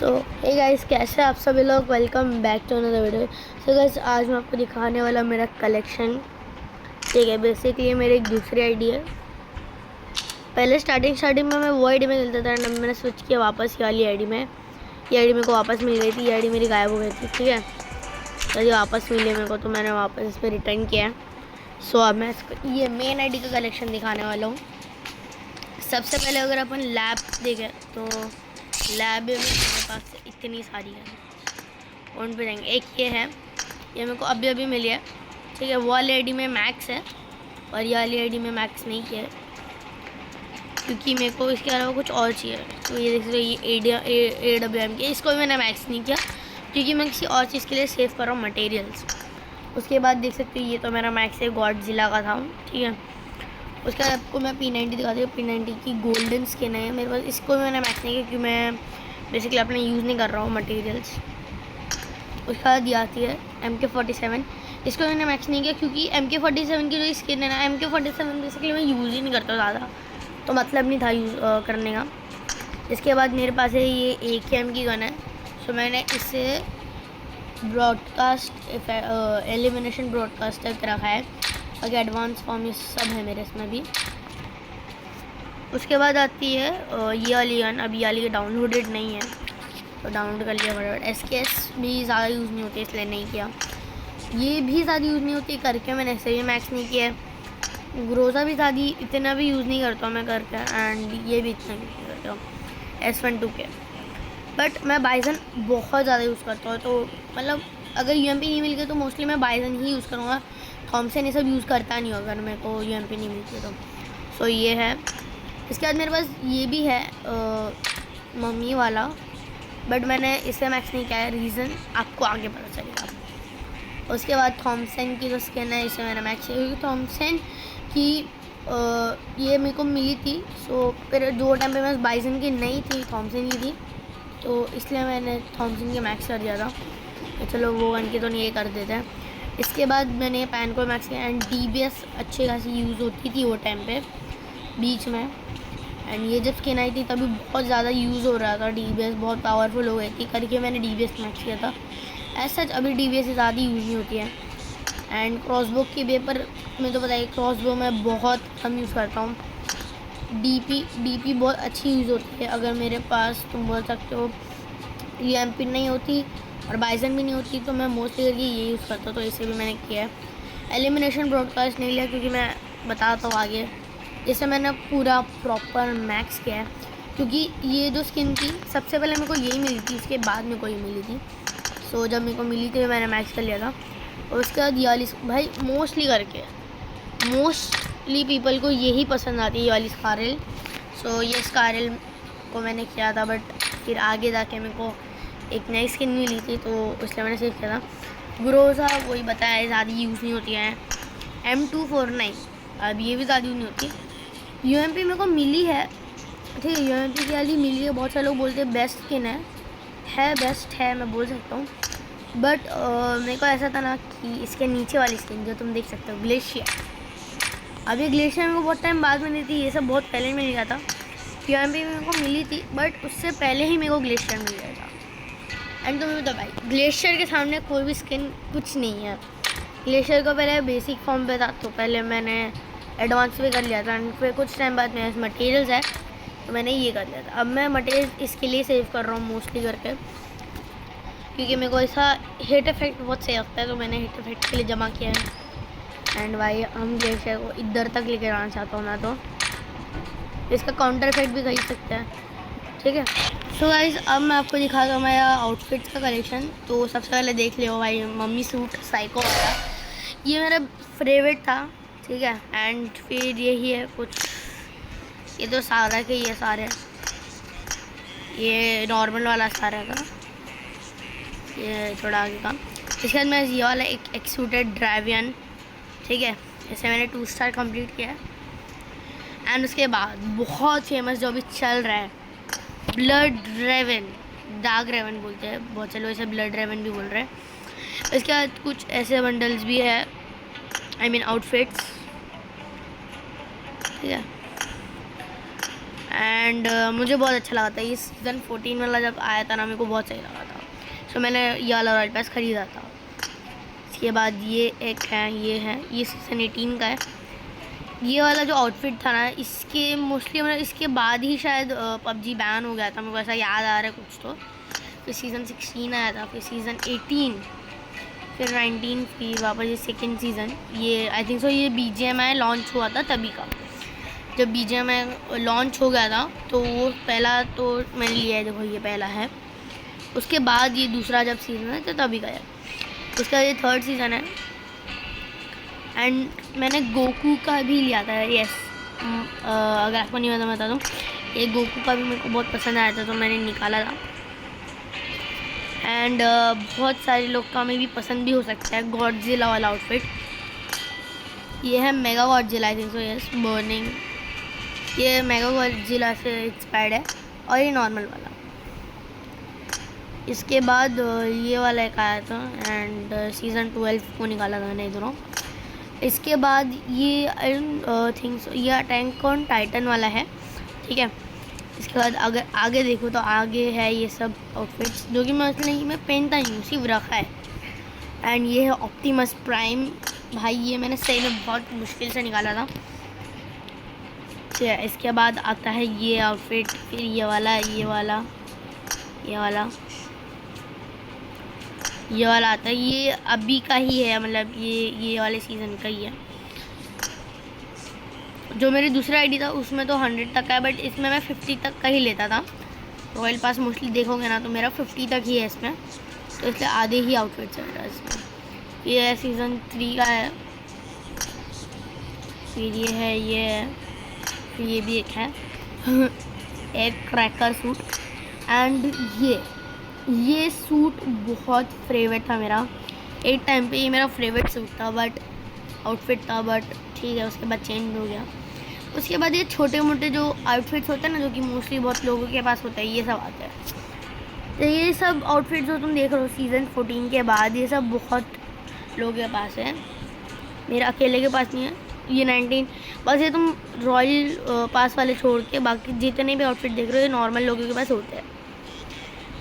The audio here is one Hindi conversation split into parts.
सो हे गाइस, कैसे आप सभी लोग। Welcome back to another video. So guys, आज मैं आपको दिखाने वाला मेरा कलेक्शन। ठीक है, बेसिकली मेरी एक दूसरी आईडी है। पहले स्टार्टिंग में मैं वो आईडी में खेलता था, एंड मैंने स्विच किया वापस ये वाली आईडी में। ये आईडी मेरे को वापस मिल गई थी। ये आईडी मेरी गायब हो गई थी। ठीक है, तो ये वापस मिली मेरे को, तो मैंने वापस इस पर रिटर्न किया। सो अब मैं ये मेन आईडी का कलेक्शन दिखाने वाला हूँ। सबसे पहले अगर अपन लैब देखें तो लैब में मेरे पास इतनी सारी है। उन पे जाएंगे। एक ये है, ये मेरे को अभी अभी मिली है। ठीक है, वो वाली आईडी में मैक्स है और ये वाली आईडी में मैक्स नहीं किया है, क्योंकि मेरे को इसके अलावा कुछ और चाहिए। तो ये देख रहे हो, ये AWM की, इसको भी मैंने मैक्स नहीं किया क्योंकि मैं किसी और चीज़ के लिए सेव कर रहा हूँ मटेरियल्स। उसके बाद देख सकते हो, ये तो मेरा मैक्स है, गॉडजिला का था। ठीक है, उसके बाद आपको मैं P90 दिखाती हूँ। P90 की गोल्डन स्किन है मेरे पास। इसको भी मैंने मैक्स नहीं किया क्योंकि मैं बेसिकली अपने यूज़ नहीं कर रहा हूँ मटेरियल्स। उसके बाद ये आती है MK47। इसको मैंने मैक्स नहीं किया क्योंकि MK47 की जो स्किन है ना, MK47 बेसिकली मैं यूज़ ही नहीं करता ज़्यादा, तो मतलब नहीं था यूज़ करने का। इसके बाद मेरे पास है ये AKM की गन है। सो मैंने इसे ब्रॉडकास्ट एलिमिनेशन ब्रॉडकास्ट तक रखा है। बाकी एडवांस फॉर्म ये सब है मेरे इसमें भी। उसके बाद आती है ये वाली गन। अब ये वाली डाउनलोडेड नहीं है तो डाउनलोड कर लिया फटाफट। SKS भी ज़्यादा यूज़ नहीं होती इसलिए नहीं किया। ये भी ज़्यादा यूज़ नहीं होती करके, मैंने ऐसे भी मैक्स नहीं किया है। ग्रोजा भी ज़्यादा इतना भी यूज़ नहीं करता हूँ मैं करके, एंड ये भी इतना नहीं करता हूँ S12 के। बट मैं बाइजन बहुत ज़्यादा यूज़ करता हूँ, तो मतलब अगर UMP नहीं मिल गई तो मोस्टली मैं बाइजन ही यूज़ करूँगा। थॉमसन ये सब यूज़ करता नहीं हूँ अगर मेरे को UMP नहीं मिलती तो। सो ये है। इसके बाद मेरे पास ये भी है मम्मी वाला, बट मैंने इसे मैक्स नहीं किया है। रीज़न आपको आगे पता चलेगा। उसके बाद थॉमसन की जो स्किन है, इसे मैंने मैक्स किया क्योंकि थॉमसन की ये मेरे को मिली थी। सो फिर जो टाइम पे मैं बाइजन की नहीं थी, थॉमसन की थी, तो इसलिए मैंने थॉमसन के मैक्स कर दिया था। तो चलो वो गन की तो नहीं, ये कर देते हैं। इसके बाद मैंने पैन को मैक्स किया, एंड DBS अच्छी खासी यूज़ होती थी वो टाइम पे बीच में। एंड ये जब स्किन आई थी तभी बहुत ज़्यादा यूज़ हो रहा था, DBS बहुत पावरफुल हो गई थी करके मैंने DBS मैक्स किया था। ऐसा अभी DBS से ज़्यादा यूज़ नहीं होती है। एंड क्रॉसबो की वेपर में तो बताइए, क्रॉसबो मैं बहुत कम यूज़ करता हूँ। DP बहुत अच्छी यूज़ होती है। अगर मेरे पास तुम बोल सकते हो UMP नहीं होती और बाइजन भी नहीं होती तो मैं मोस्टली करके ये यूज़ करता हूँ, तो इसे भी मैंने किया है। एलिमिनेशन ब्रॉडकास्ट नहीं लिया क्योंकि मैं बताता हूँ आगे। इसे मैंने पूरा प्रॉपर मैक्स किया है क्योंकि ये जो स्किन थी सबसे पहले मेरे को यही मिली थी, उसके बाद मेरे को ये मिली थी। सो जब मेरे को मिली थी मैंने मैक्स कर लिया था। और उसके बाद ये वाली भाई मोस्टली पीपल को यही पसंद आती है, ये वाली स्कारल। सो ये स्कारल को मैंने किया था, बट फिर आगे जाके मेरे को एक नई स्किन मिली थी तो इसलिए मैंने सेव किया था। ग्रोजा वही बताया, ज़्यादा यूज़ नहीं होती है। M249 अब ये भी ज़्यादा यूज़ नहीं होती। UMP मेरे को मिली है, ठीक है, UMP की वाली मिली है। बहुत सारे लोग बोलते हैं बेस्ट स्किन है बेस्ट है, मैं बोल सकता हूँ। बट मेरे को ऐसा था ना कि इसके नीचे वाली स्किन जो तुम देख सकते हो, ग्लेशियर। अब ये ग्लेशियर मेरे को बहुत टाइम बाद में दी थी, ये सब बहुत पहले मिल गया था। UMP मेरे को मिली थी बट उससे पहले ही मेरे को ग्लेशियर मिल गया था। एंड तुम्हें तो भाई ग्लेशियर के सामने कोई भी स्किन कुछ नहीं है। ग्लेशियर को पहले बेसिक फॉर्म पे था तो पहले मैंने एडवांस भी कर लिया था, एंड फिर कुछ टाइम बाद मेरे मटेरियल्स है तो मैंने ये कर लिया था। अब मैं मटेरियल इसके लिए सेव कर रहा हूँ मोस्टली करके, क्योंकि मेरे को ऐसा हिट इफेक्ट बहुत सही लगता है, तो मैंने हिट इफेक्ट के लिए जमा किया है। एंड भाई हम ग्लेशियर को इधर तक लेकर आना चाहता हूँ मैं, तो इसका काउंटर इफेक्ट भी खरीद सकते हैं। ठीक है, सो गाइस अब मैं आपको दिखाता हूँ मेरा आउटफिट्स का कलेक्शन। तो सबसे पहले देख लियो भाई, मम्मी सूट साइको वाला, ये मेरा फेवरेट था। ठीक है, एंड फिर यही है कुछ, ये तो सारा के ये सारे, ये नॉर्मल वाला सारा का, ये थोड़ा आगे का। इसके बाद मैं ये वाला एक एक्सूटेड ड्राइवियन, ठीक है, इसे मैंने 2 स्टार कंप्लीट किया है। एंड उसके बाद बहुत फेमस जो अभी चल रहा है, ब्लड रेवन, डार्क रेवन बोलते हैं बहुत से लोग, इसे ब्लड रेवन भी बोल रहे हैं। इसके बाद कुछ ऐसे बंडल्स भी है, I mean आउटफिट्स, ठीक है। एंड मुझे बहुत अच्छा लगा था ये सीज़न 14 वाला जब आया था ना, मेरे को बहुत सही लगा था। सो मैंने ये वाला रॉयल पास ख़रीदा था। इसके बाद ये एक है, ये सीज़न 18 का है। ये वाला जो आउटफिट था ना, इसके मोस्टली मतलब इसके बाद ही शायद पबजी बैन हो गया था, मेरे को ऐसा याद आ रहा है कुछ। तो फिर सीज़न 16 आया था, फिर सीज़न 18, फिर 19, फिर वापस ये सेकेंड सीज़न। ये आई थिंक सो ये BGMI लॉन्च हुआ था तभी का। जब BGMI लॉन्च हो गया था तो वो पहला तो मैंने लिया है, देखो ये पहला है। उसके बाद ये दूसरा जब सीज़न है तो तभी का है। उसका ये थर्ड सीज़न है। एंड मैंने गोकू का भी लिया था, यस। अगर आपको नहीं पता मैं बता दूँ, ये गोकू का भी मेरे को बहुत पसंद आया था तो मैंने निकाला था। एंड बहुत सारे लोग का में भी पसंद भी हो सकता है गॉडजिला वाला आउटफिट। ये है mega Godzilla, I think so, yes, burning. ये मेगा गॉडजिला से इंस्पायर्ड है, और ये नॉर्मल वाला। इसके बाद ये वाला एक आया था, एंड सीज़न 12 को निकाला था मैंने इधरों। इसके बाद ये आई डोंट थिंक सो, ये अटैक ऑन टाइटन वाला है, ठीक है। इसके बाद अगर आगे देखो तो आगे है ये सब आउटफिट्स जो कि मैं नहीं मैं पहनता ही हूँ, सिर्फ रखा है। एंड ये है ऑप्टिमस प्राइम। भाई ये मैंने सही में बहुत मुश्किल से निकाला था। इसके बाद आता है ये आउटफिट, फिर ये वाला, ये वाला, ये वाला, ये वाला आता है। ये अभी का ही है, मतलब ये वाले सीज़न का ही है। जो मेरी दूसरा आईडी था उसमें तो 100 तक का है, बट इसमें मैं 50 तक का ही लेता था। रॉयल पास मोस्टली देखोगे ना तो मेरा 50 तक ही है इसमें, तो इसलिए आधे ही आउटफिट्स है मेरा इसमें। ये सीज़न 3 का है, फिर ये है, फिर ये भी एक है एक क्रैकर सूट। एंड ये सूट बहुत फेवरेट था मेरा, एक टाइम पे ये मेरा फेवरेट सूट था, बट आउटफिट था, बट ठीक है उसके बाद चेंज हो गया। उसके बाद ये छोटे मोटे जो आउटफिट्स होते हैं ना, जो कि मोस्टली बहुत लोगों के पास होता है, ये सब आते हैं। तो ये सब आउटफिट्स जो तुम देख रहे हो सीज़न 14 के बाद, ये सब बहुत लोगों के पास है, मेरा अकेले के पास नहीं है। ये 19 बस, ये तुम रॉयल पास वाले छोड़ के बाकी जितने भी आउटफिट देख रहे हो ये नॉर्मल लोगों के पास होते हैं।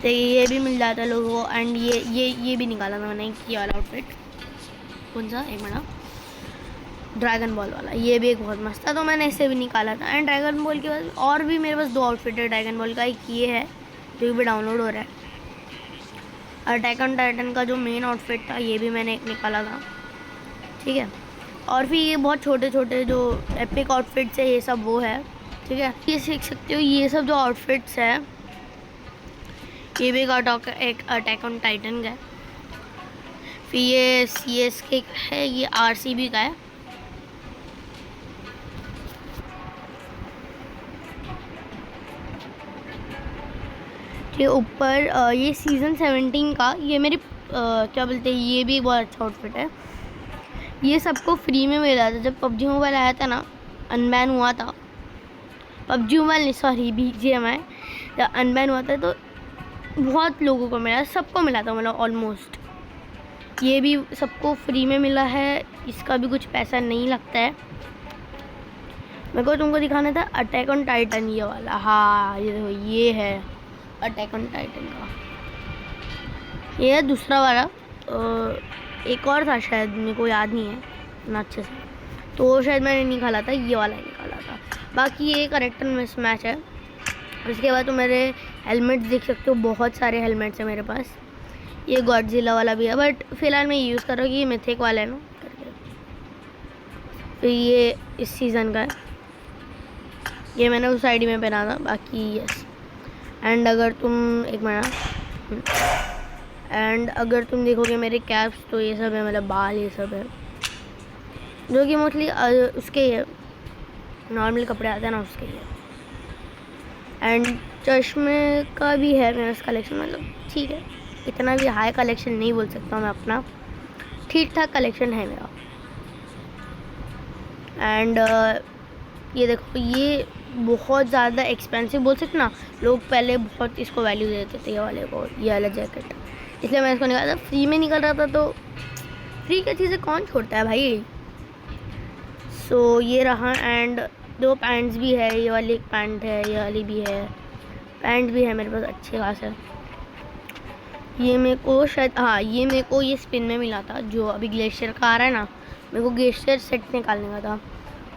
तो ये भी मिल जाता है लोगों को। एंड ये भी निकाला था मैंने, ये वाला आउटफिट, कौन सा, एक मिनट, ड्रैगन बॉल वाला, ये भी एक बहुत मस्त था तो मैंने इसे भी निकाला था। एंड ड्रैगन बॉल के बाद और भी मेरे पास 2 आउटफिट है ड्रैगन बॉल का। एक ये है जो भी डाउनलोड हो रहा है, अटैक ऑन टाइटन का जो मेन आउटफिट था ये भी मैंने एक निकाला था, ठीक है। और फिर ये बहुत छोटे छोटे जो एपिक आउटफिट्स है ये सब वो है, ठीक है। ये सीख सकते हो, ये सब जो आउटफिट्स है ये भी एक अटैक ऑन टाइटन का है। फिर ये CSK का है, ये RCB का है। के ऊपर ये सीज़न 17 का, ये मेरी क्या बोलते हैं, ये भी बहुत अच्छा आउटफिट है। ये सबको फ्री में मिला था जब PUBG मोबाइल आया था ना, अनबैन हुआ था। PUBG मोबाइल नहीं, सॉरी, BGMI जब अनबैन हुआ था तो बहुत लोगों को मिला, सबको मिला था, मतलब ऑलमोस्ट। ये भी सबको फ्री में मिला है, इसका भी कुछ पैसा नहीं लगता है। मेरे को तुमको दिखाना था अटैक ऑन टाइटन ये वाला, हाँ ये देखो, ये है अटैक ऑन टाइटन का। ये है दूसरा वाला, एक और था शायद, मेरे को याद नहीं है इतना अच्छे से, तो शायद मैंने निकाला था, ये वाला ही निकाला था। बाकी ये करेक्टर मिसमैच है। उसके बाद तो मेरे हेलमेट्स देख सकते हो, बहुत सारे हेलमेट्स हैं मेरे पास। ये गॉडजिला वाला भी है, बट फिलहाल मैं यूज़ कर रहा हूँ कि ये मिथिक वाला है ना करके। फिर ये इस सीज़न का है, ये मैंने उस आईडी में पहना था। बाकी यस, एंड अगर तुम एक मिनट, एंड अगर तुम देखोगे मेरे कैप्स तो ये सब है, मतलब बाल ये सब है, जो कि मोस्टली उसके ही है, नॉर्मल कपड़े आते हैं ना उसके ही है। एंड चश्मे का भी है मेरे पास कलेक्शन, मतलब ठीक है, इतना भी हाई कलेक्शन नहीं बोल सकता मैं अपना, ठीक ठाक कलेक्शन है मेरा। एंड ये देखो, ये बहुत ज़्यादा एक्सपेंसिव बोल सकते ना, लोग पहले बहुत इसको वैल्यू देते थे ये वाले को, ये वाला जैकेट, इसलिए मैं इसको निकाला था। फ्री में निकल रहा था तो फ्री की चीज़ें कौन छोड़ता है भाई। सो ये रहा। एंड 2 पैंट्स भी है, ये वाली एक पैंट है, ये वाली भी है, पैंट भी है मेरे पास अच्छे खास है। ये मेरे को शायद, हाँ ये मेरे को ये स्पिन में मिला था, जो अभी ग्लेशियर का आ रहा है ना, मेरे को ग्लेशियर सेट निकालने का था,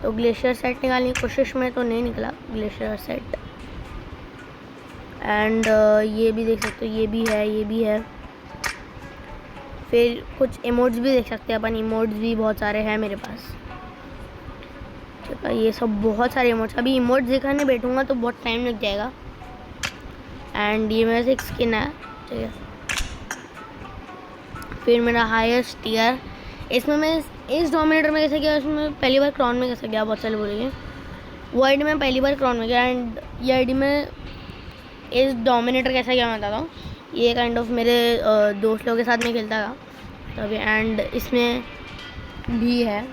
तो ग्लेशियर सेट निकालने की कोशिश में तो नहीं निकला ग्लेशियर सेट। एंड ये भी देख सकते हो, ये भी है, ये भी है। फिर कुछ इमोट्स भी देख सकते हैं अपन, इमोट्स भी बहुत सारे हैं मेरे पास, ठीक है। ये सब बहुत सारे इमोट्स, अभी इमोट्स दिखाने बैठूंगा तो बहुत टाइम लग जाएगा। एंड ये मेरे से एक स्किन है, ठीक है। फिर मेरा हाईएस्ट टियर, इसमें मैं इस डोमिनेटर में कैसे गया, उसमें पहली बार क्राउन में कैसे गया, बहुत सारे बोलेंगे। वो आईडी में पहली बार क्राउन में गया, एंड ये आईडी में इस डोमिनेटर कैसा गया मैं बताता हूँ। ये काइंड ऑफ मेरे दोस्त लोगों के साथ में खेलता था तभी, एंड इसमें भी है।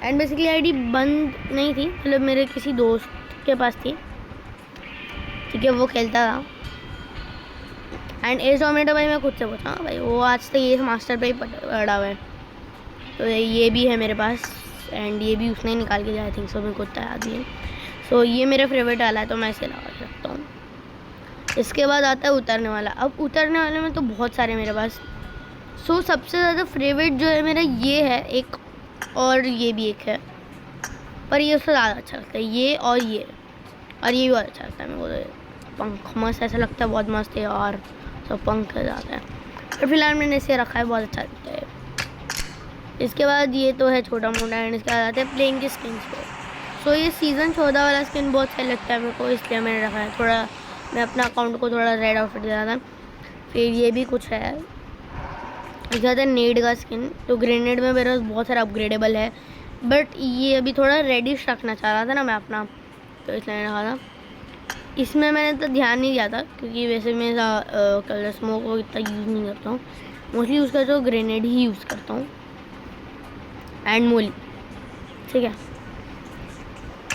एंड बेसिकली आईडी बंद नहीं थी, मतलब मेरे किसी दोस्त के पास थी, ठीक है, वो खेलता था। एंड एज डोमिनेटर भाई मैं खुद से पूछा भाई, वो आज तक ये मास्टर पे ही पड़ा हुआ है, तो ये भी है मेरे पास। एंड ये भी उसने निकाल के दिया, आई थिंक सो, मेरे को उतना याद नहीं है। सो ये मेरा फेवरेट वाला है, तो मैं इसे लगा सकता हूँ। इसके बाद आता है उतरने वाला। अब उतरने वाले में तो बहुत सारे मेरे पास। सो सबसे ज़्यादा फेवरेट जो है मेरा ये है एक, और ये भी एक है, पर ये उससे ज़्यादा अच्छा लगता है, ये और ये भी बहुत अच्छा लगता है मेरे को। पंख मस्त ऐसा लगता है, बहुत मस्त है, और सब पंख जाता है। पर फिलहाल मैंने इसे रखा है, बहुत अच्छा लगता है। इसके बाद ये तो है छोटा मोटा, एंड इसके बाद आते हैं प्लेइंग की स्किन्स पे। सो ये सीज़न 14 वाला स्किन बहुत सही लगता है मेरे को, इसलिए मैंने रखा है। थोड़ा मैं अपना अकाउंट को थोड़ा रेड आउटफिट दे रहा था। फिर ये भी कुछ है, इसके बाद है नेड का स्किन। तो ग्रेनेड में मेरे पास बहुत सारा अपग्रेडेबल है, बट ये अभी थोड़ा रेडिश रखना चाह रहा था ना मैं अपना, तो इसलिए मैंने रखा था। इसमें मैंने तो ध्यान नहीं दिया था, क्योंकि वैसे मैं कलर स्मोक को इतना यूज़ नहीं करता हूँ, मोस्टली यूज़ करता हूँ ग्रेनेड ही यूज़ करता हूँ, एंड मोली, ठीक है।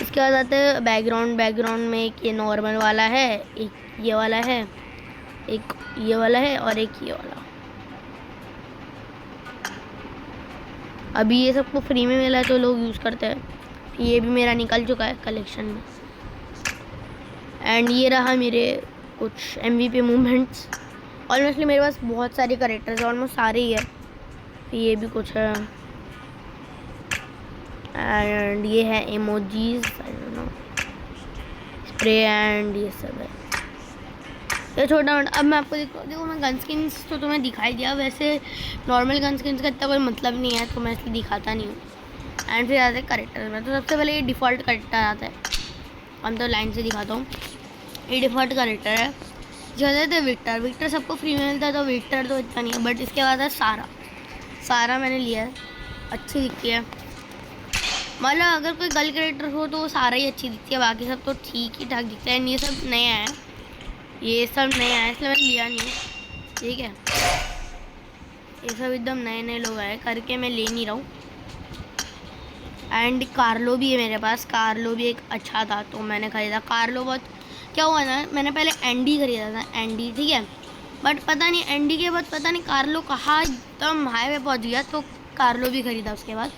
इसके बाद आते हैं बैकग्राउंड में एक ये नॉर्मल वाला है, एक ये वाला है, एक ये वाला है, और एक ये वाला। अभी ये सबको फ्री में मिला है तो लोग यूज़ करते हैं। ये भी मेरा निकल चुका है कलेक्शन में। एंड ये रहा मेरे कुछ MVP मूवमेंट्स। ऑलमोस्टली मेरे पास बहुत सारे करेक्टर्स, ऑलमोस्ट सारे ही है। ये भी कुछ है, एंड ये है emojis, I don't know, spray, and ये सब है, ये छोटा मोटा। अब मैं आपको देखो मैं गन स्किन्स तो तुम्हें दिखाई दिया, वैसे नॉर्मल गन स्किन्स का इतना कोई मतलब नहीं है, तो मैं इसलिए दिखाता नहीं हूँ। एंड फिर आते हैं करेक्टर में। तो सबसे पहले ये डिफ़ॉल्ट करेक्टर आता है, हम तो लाइन से दिखाता हूँ। ये डिफ़ॉल्ट करेक्टर है, जो है विक्टर सबको फ्री में मिलता है, तो विक्टर तो इतना नहीं है। बट इसके बाद है सारा मैंने लिया है, अच्छी दिखती है। मतलब अगर कोई गर्ल कैरेक्टर हो तो वो सारा ही अच्छी दिखती है, बाकी सब तो ठीक ही ठाक दिखता है। ये सब नया है, इसलिए मैंने लिया नहीं, ठीक है। ये सब एकदम नए लोग आए करके मैं ले नहीं रहा हूँ। एंड कार्लो भी है मेरे पास, कार्लो भी एक अच्छा था तो मैंने ख़रीदा। कार्लो बहुत, क्या हुआ ना, मैंने पहले एंडी खरीदा था, एंडी, ठीक है। बट पता नहीं एंडी के बाद पता नहीं कार्लो कहाँ एकदम हाई पे पहुँच गया, तो कार्लो भी ख़रीदा उसके बाद।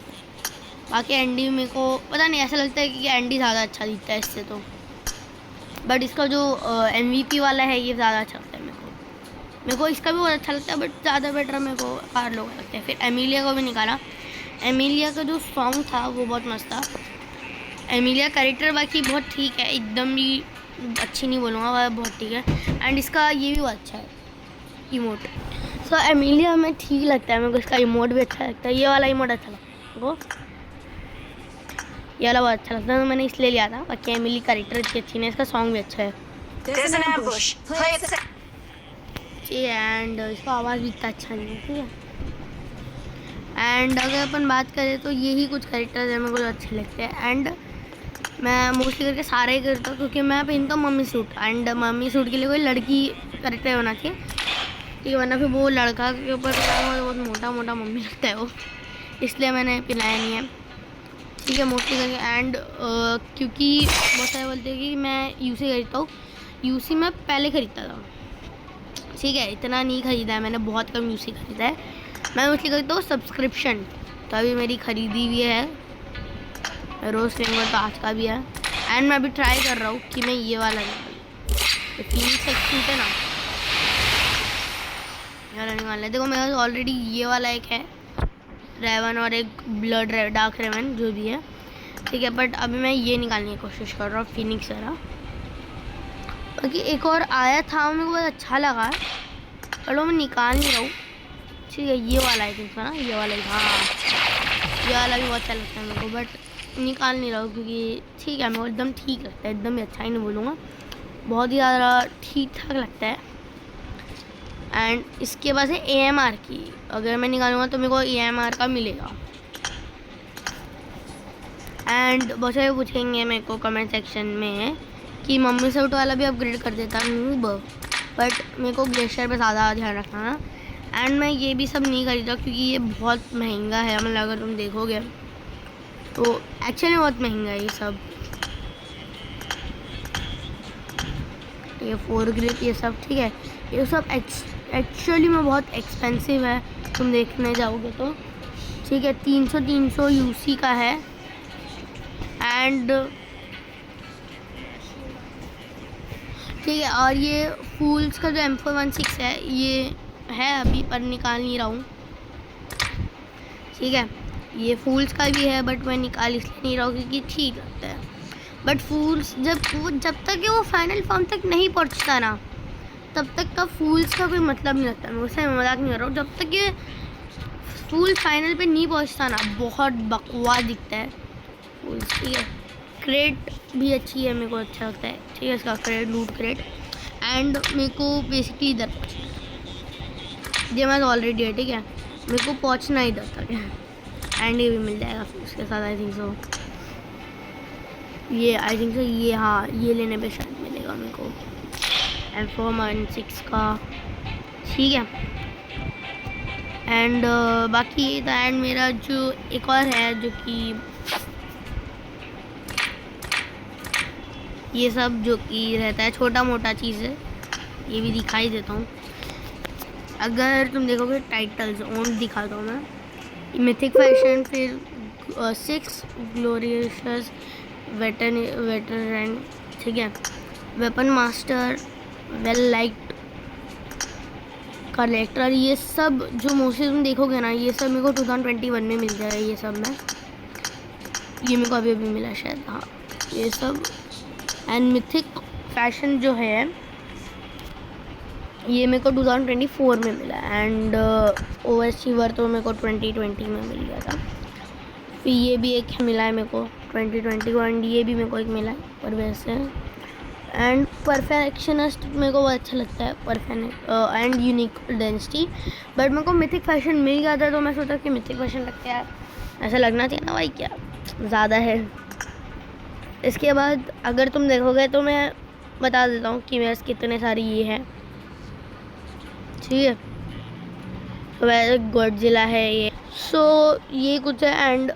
बाकी एंडी मेरे को पता नहीं, ऐसा लगता है कि एंडी ज़्यादा अच्छा दिखता है इससे तो। बट इसका जो MVP वाला है ये ज़्यादा अच्छा लगता है मेरे को इसका भी बहुत अच्छा लगता है, बट ज़्यादा बेटर मेरे को कार्लो का लगता है। फिर एमिलिया को भी निकाला। एमिलिया का जो सॉन्ग था वो बहुत मस्त था। एमिलिया कैरेक्टर बाकी बहुत ठीक है, एकदम भी अच्छी नहीं बोलूँगा, वह बहुत ठीक है। एंड इसका ये भी बहुत अच्छा है इमोट। सो एमिलिया में ठीक लगता है मेरे को, इसका इमोट भी अच्छा लगता है। ये वाला इमोट अच्छा लगता है मेरे को, ये वाला बहुत अच्छा लगता है, तो मैंने इसलिए लिया था। बाकी एमिली कैरेक्टर इतनी अच्छी नहीं, इसका सॉन्ग भी अच्छा है। एंड इसका आवाज़ भी इतना अच्छा नहीं है, ठीक है। एंड अगर अपन बात करें तो यही कुछ कैरेक्टर्स हैं मेरे को अच्छे लगते हैं। एंड मैं मोस्टली करके सारे ही करता हूँ, क्योंकि मैं पहनता हूँ mummy suit. And mummy suit के लिए कोई लड़की कैरेक्टर होना चाहिए, ठीक है, वरना फिर वो लड़का के ऊपर बहुत मोटा मोटा मम्मी लगता है वो, इसलिए मैंने पहनाया नहीं है, ठीक है, मोस्टली करके। एंड क्योंकि बहुत सारे बोलते हैं कि मैं यूसी खरीदता हूँ, यूसी मैं पहले ख़रीदता था, ठीक है, इतना नहीं ख़रीदा है मैंने, बहुत कम यूसी ख़रीदा है। मैं मोस्टली खरीदता हूँ सब्सक्रिप्शन, तो अभी मेरी ख़रीदी भी है रोज़ फ्लेवर, तो आज का भी है। एंड मैं अभी ट्राई कर रहा हूँ कि मैं ये वाला निकालूँ। तो फीनिक्स एक्सक्यूट है ना, ये वाला निकालना है। देखो मेरे पास ऑलरेडी ये वाला एक है रेवन और एक ब्लड डार्क रेवन जो भी है, ठीक है। बट अभी मैं ये निकालने की कोशिश कर रहा हूँ फीनिक्स वाला। बाकी एक और आया था, मेरे को बहुत अच्छा लगा, पर वो मैं निकाल नहीं रहा हूँ, ठीक है। ये वाला आई थिंक ना, ये वाला ही, हाँ ये वाला भी बहुत अच्छा लगता है मेरे को, बट निकाल नहीं रहा हूँ क्योंकि ठीक है, मेरे को एकदम ठीक लगता है, एकदम ही अच्छा ही नहीं बोलूँगा, बहुत ही ज़्यादा ठीक ठाक लगता है। एंड इसके पास है AMR की, अगर मैं निकालूंगा तो मेरे को AMR का मिलेगा। एंड बहुत सारे पूछेंगे मेरे को कमेंट सेक्शन में कि मम्मी सूट वाला भी अपग्रेड कर देता हूँ, बट मेरे को ग्लेशियर पे ज़्यादा ध्यान रखना ना। एंड मैं ये भी सब नहीं खरीदा क्योंकि ये बहुत महंगा है, मतलब अगर तुम देखोगे तो एक्चुअली बहुत महंगा है ये सब, ये 4 ग्रिप ये सब, ठीक है। ये सब एक्चुअली में बहुत एक्सपेंसिव है, तुम देखने जाओगे तो, ठीक है। 300 UC का है। एंड ठीक है, और ये फूल्स का जो M416 है ये है अभी, पर निकाल नहीं रहा हूँ, ठीक है। ये फूल्स का भी है बट मैं निकाल इसलिए नहीं रहा हूँ क्योंकि ठीक लगता है। बट फूल्स जब तक वो फाइनल फॉर्म तक नहीं पहुँचता ना, तब तक का फूल्स का कोई मतलब नहीं लगता। मैं उससे मजाक नहीं कर रहा हूँ, जब तक ये फूल फाइनल पे नहीं पहुँचता ना, बहुत बकवास दिखता है फूल्स, ठीक है। क्रेट भी अच्छी है, मेरे को अच्छा लगता है, ठीक है, इसका क्रेट, लूट क्रेट। एंड मेरे को बेसिकली इधर ये मैं ऑलरेडी है, ठीक है, मेरे को पहुँचना इधर तक है। एंड ये भी मिल जाएगा फिर उसके साथ, आई थिंक सो ये, आई थिंक सो ये, हाँ ये लेने पे शायद मिलेगा मेरे को M416 का, ठीक है। एंड बाकी एंड मेरा जो एक और है जो कि ये सब जो कि रहता है छोटा मोटा चीज़ है, ये भी दिखाई देता हूँ। अगर तुम देखोगे टाइटल्स ऑन दिखाता हूँ मैं, मिथिक फैशन, फिर 6 ग्लोरियस वेटरन, ठीक है, weapon master, well light collector, ये सब जो मोस्टली तुम देखोगे ना, ये सब मेरे को 2021 में मिल जाएगा। ये सब मैं, ये मेरे को अभी मिला शायद, हाँ ये सब। एंड मिथिक फैशन जो है ये मेरे को 2024 में मिला। एंड ओवरसीवर तो मेरे को 2020 में मिल गया था। फिर ये भी एक मिला है मेरे को 2020 को, एंड ये भी मेरे को एक मिला है पर वैसे। एंड परफेक्शनिस्ट मेरे को बहुत अच्छा लगता है, एंड यूनिक डेंसिटी, बट मेरे को मिथिक फैशन मिल गया था तो मैं सोचा कि मिथिक फैशन लगता है, ऐसा लगना चाहिए ना भाई, क्या ज़्यादा है। इसके बाद अगर तुम देखोगे तो मैं बता देता हूँ कि मेरे कितने सारी ये हैं, ठीक है। तो वैसे गॉडजिला है ये, सो ये कुछ है। एंड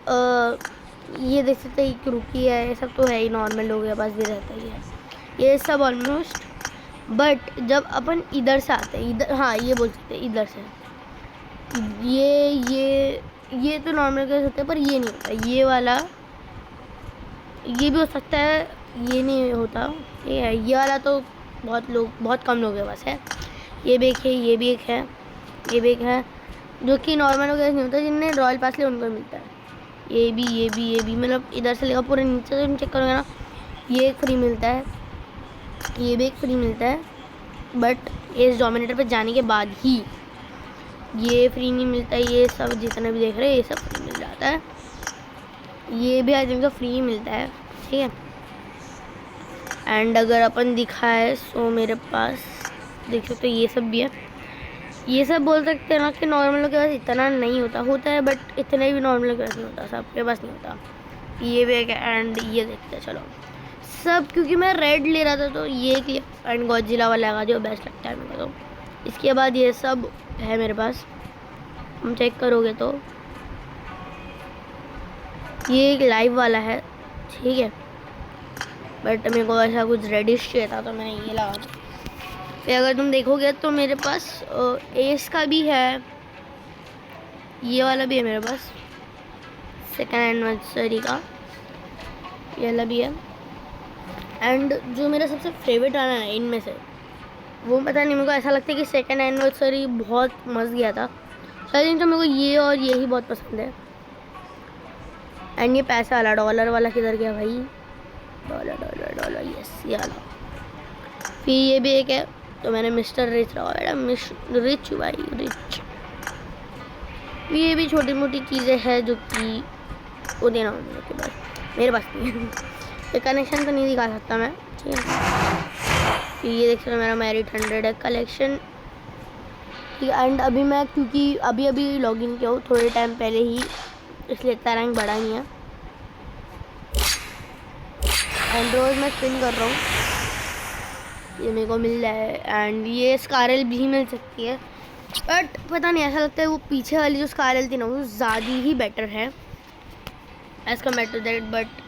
ये देख सकते हैं एक रुकी है, ये सब तो है ही, नॉर्मल लोगों के पास भी रहता ही है ये सब ऑलमोस्ट। बट जब अपन इधर से आते हैं, इधर, हाँ ये बोल सकते हैं इधर से, ये तो नॉर्मल कह सकते हैं, पर ये नहीं होता, ये वाला ये भी हो सकता है, ये नहीं होता, ये है, ये वाला तो बहुत कम लोगों के पास है। ये भी एक है, ये भी एक है, ये भी एक है, जो कि नॉर्मल लोगों के पास नहीं होता, जिनने रॉयल पास लिया उनको मिलता है। ये भी मतलब इधर से लेकर पूरे नीचे से चेक करोगे ना, ये एक फ्री मिलता है, ये भी एक फ्री मिलता है, बट इस डोमिनेटर पे जाने के बाद ही ये फ्री नहीं मिलता। ये सब जितने भी देख रहे हैं ये सब फ्री मिल जाता है। ये भी आई थिंक तो फ्री मिलता है, ठीक है। एंड अगर अपन दिखाए सो मेरे पास देख सकते हो ये सब भी है। ये सब बोल सकते हैं ना कि नॉर्मल लोग के पास इतना नहीं होता है, बट इतने भी नॉर्मल लोग के पास नहीं होता, सबके पास नहीं होता। ये भी एक, एंड ये देखते हैं चलो सब, क्योंकि मैं रेड ले रहा था तो ये एक एंड गॉडजिला वाला लगा जो बेस्ट लगता है मेरे को। तो इसके बाद ये सब है मेरे पास, हम चेक करोगे तो ये एक लाइव वाला है, ठीक है, बट मेरे को ऐसा कुछ रेडिश चाहिए था तो मैंने ये लगा। फिर अगर तुम देखोगे तो मेरे पास एस का भी है, ये वाला भी है मेरे पास, सेकेंड एनिवर्सरी का ये वाला भी है। एंड जो मेरा सबसे फेवरेट गाना है इनमें से, वो पता नहीं, मेरे को ऐसा लगता है कि सेकंड एनिवर्सरी बहुत मस्त गया था शायद, तो मेरे को ये और ये ही बहुत पसंद है। एंड ये पैसा वाला डॉलर वाला किधर गया भाई, डॉलर डॉलर डॉलर, यस ये वाला। फिर ये भी एक है, तो मैंने मिस्टर रिच रहा बेटा, रिच भाई रिच। ये भी छोटी मोटी चीज़ें हैं जो कि वो देना होने के बाद मेरे पास नहीं है। ये कनेक्शन तो नहीं दिखा सकता मैं, ठीक है। फिर ये देख सकते हो मेरा मेरिट 100 है कलेक्शन। एंड अभी मैं क्योंकि अभी लॉगिन किया हूँ थोड़े टाइम पहले ही, इसलिए इतना रैंक बढ़ा नहीं है। एंड रोज़ मैं स्पिन कर रहा हूँ, ये मेरे को मिल रहा है। एंड ये स्कारल भी मिल सकती है, बट पता नहीं, ऐसा लगता है वो पीछे वाली जो स्कारल थी ना वो ज़्यादा ही बेटर है as compare to that. But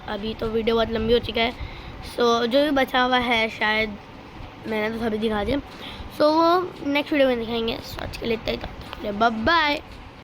अभी तो वीडियो बहुत लंबी हो चुका है, सो जो भी बचा हुआ है शायद मैंने तो सभी दिखा दिया, सो वो नेक्स्ट वीडियो में दिखाएंगे। सो आज के लिए इतना ही, बाय बाय।